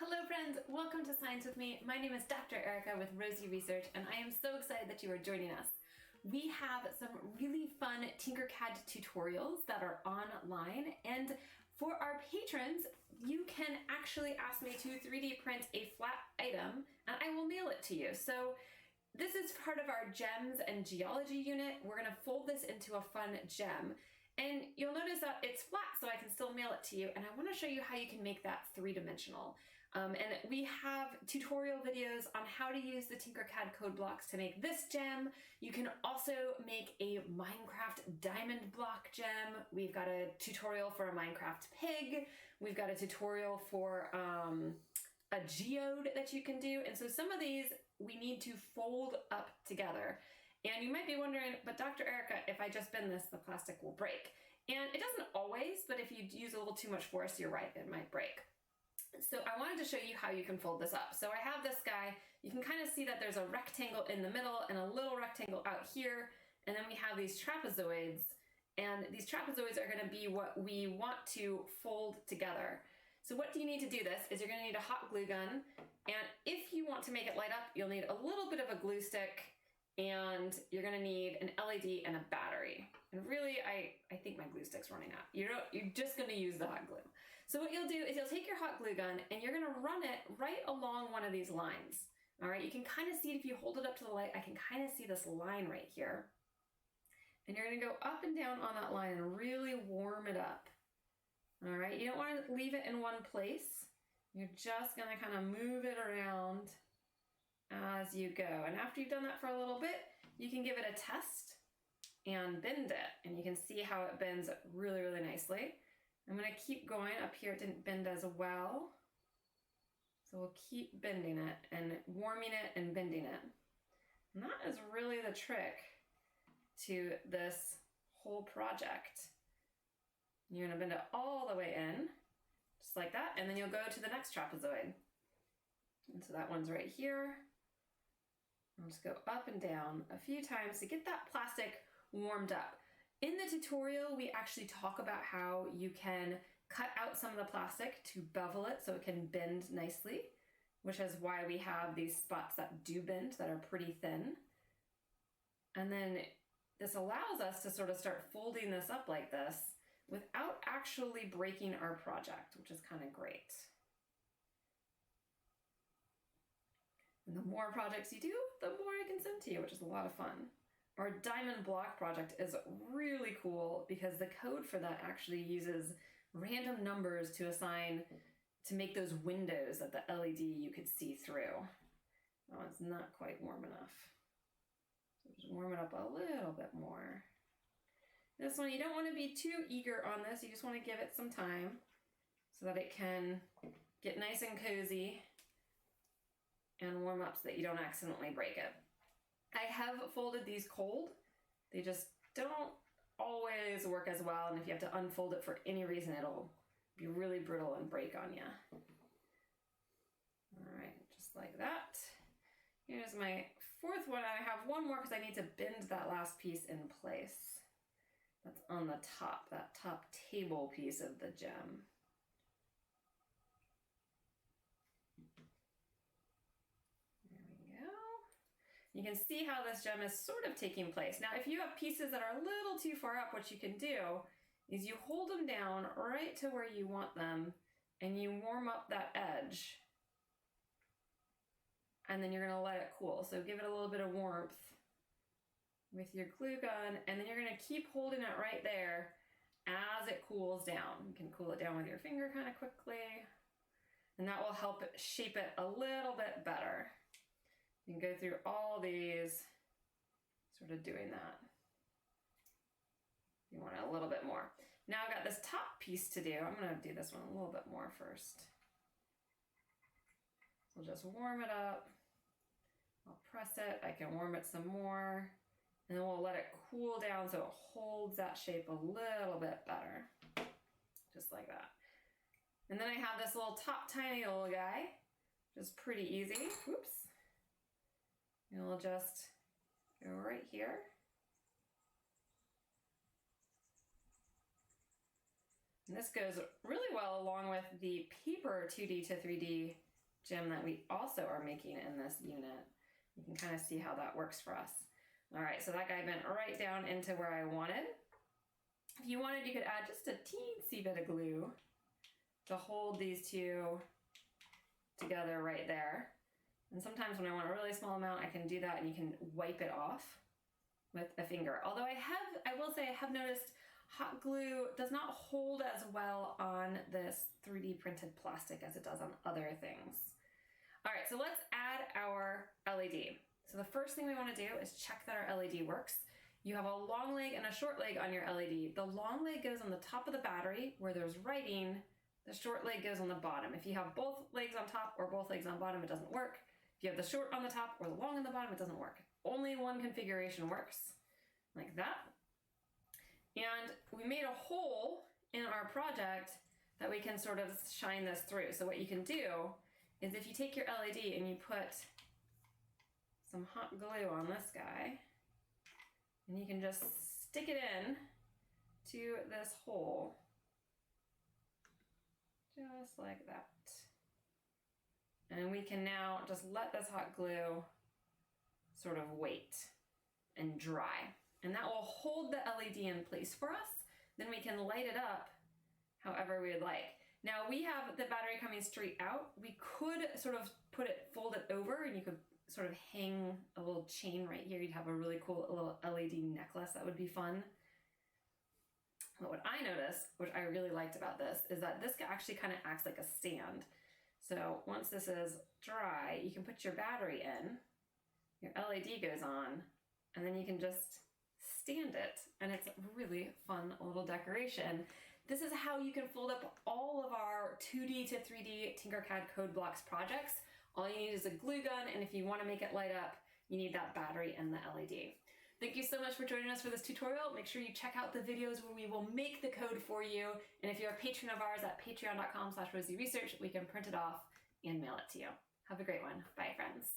Hello friends, welcome to Science with Me. My name is Dr. Erica with Rosie Research and I am so excited that you are joining us. We have some really fun Tinkercad tutorials that are online, and for our patrons, you can actually ask me to 3D print a flat item and I will mail it to you. So this is part of our gems and geology unit. We're gonna fold this into a fun gem. And you'll notice that it's flat, so I can still mail it to you. And I want to show you how you can make that three-dimensional. And we have tutorial videos on how to use the Tinkercad Codeblocks to make this gem. You can also make a Minecraft diamond block gem. We've got a tutorial for a Minecraft pig. We've got a tutorial for a geode that you can do. And so some of these we need to fold up together. And you might be wondering, but Dr. Erica, if I just bend this, the plastic will break. And it doesn't always, but if you use a little too much force, you're right, it might break. So I wanted to show you how you can fold this up. So I have this guy. You can kind of see that there's a rectangle in the middle and a little rectangle out here. And then we have these trapezoids. And these trapezoids are going to be what we want to fold together. So what do you need to do this is you're going to need a hot glue gun. And if you want to make it light up, you'll need a little bit of a glue stick. And you're gonna need an LED and a battery. And really, I think my glue stick's running out. You're just gonna use the hot glue. So what you'll do is you'll take your hot glue gun and you're gonna run it right along one of these lines. All right, you can kind of see it if you hold it up to the light. I can kind of see this line right here. And you're gonna go up and down on that line and really warm it up. All right, you don't wanna leave it in one place. You're just gonna kind of move it around as you go. And after you've done that for a little bit, you can give it a test and bend it. And you can see how it bends really, really nicely. I'm gonna keep going. Up here it didn't bend as well. So we'll keep bending it and warming it and bending it. And that is really the trick to this whole project. You're gonna bend it all the way in, just like that. And then you'll go to the next trapezoid. And so that one's right here. I'll just go up and down a few times to get that plastic warmed up. In the tutorial, we actually talk about how you can cut out some of the plastic to bevel it so it can bend nicely, which is why we have these spots that do bend that are pretty thin. And then this allows us to sort of start folding this up like this without actually breaking our project, which is kind of great. And the more projects you do, the more I can send to you, which is a lot of fun. Our diamond block project is really cool because the code for that actually uses random numbers to assign to make those windows that the LED you could see through. Oh, it's not quite warm enough. So just warm it up a little bit more. This one, you don't want to be too eager on this. You just want to give it some time so that it can get nice and cozy and warm up so that you don't accidentally break it. I have folded these cold. They just don't always work as well, and if you have to unfold it for any reason, it'll be really brittle and break on you. All right, just like that. Here's my fourth one. I have one more because I need to bend that last piece in place. That's on the top, that top table piece of the gem. You can see how this gem is sort of taking place. Now, if you have pieces that are a little too far up, what you can do is you hold them down right to where you want them and you warm up that edge. And then you're gonna let it cool. So give it a little bit of warmth with your glue gun, and then you're gonna keep holding it right there as it cools down. You can cool it down with your finger kind of quickly, and that will help it shape it a little bit better. You can go through all these, sort of doing that. You want it a little bit more. Now I've got this top piece to do. I'm gonna do this one a little bit more first. So just warm it up. I'll press it, I can warm it some more, and then we'll let it cool down so it holds that shape a little bit better. Just like that. And then I have this little top tiny little guy, which is pretty easy. Whoops. And we'll just go right here. And this goes really well along with the paper 2D to 3D gem that we also are making in this unit. You can kind of see how that works for us. All right, so that guy went right down into where I wanted. If you wanted, you could add just a teensy bit of glue to hold these two together right there. And sometimes when I want a really small amount, I can do that and you can wipe it off with a finger. Although I will say I have noticed hot glue does not hold as well on this 3D printed plastic as it does on other things. All right, so let's add our LED. So the first thing we want to do is check that our LED works. You have a long leg and a short leg on your LED. The long leg goes on the top of the battery where there's writing. The short leg goes on the bottom. If you have both legs on top or both legs on bottom, it doesn't work. If you have the short on the top or the long on the bottom, it doesn't work. Only one configuration works, like that. And we made a hole in our project that we can sort of shine this through. So what you can do is if you take your LED and you put some hot glue on this guy, and you can just stick it in to this hole, just like that. And we can now just let this hot glue sort of wait and dry. And that will hold the LED in place for us. Then we can light it up however we would like. Now we have the battery coming straight out. We could sort of fold it over, and you could sort of hang a little chain right here. You'd have a really cool little LED necklace. That would be fun. But what I noticed, which I really liked about this, is that this actually kind of acts like a stand. So once this is dry, you can put your battery in, your LED goes on, and then you can just stand it, and it's a really fun little decoration. This is how you can fold up all of our 2D to 3D Tinkercad Codeblocks projects. All you need is a glue gun, and if you want to make it light up, you need that battery and the LED. Thank you so much for joining us for this tutorial. Make sure you check out the videos where we will make the code for you. And if you're a patron of ours at patreon.com/rosieresearch, we can print it off and mail it to you. Have a great one. Bye, friends.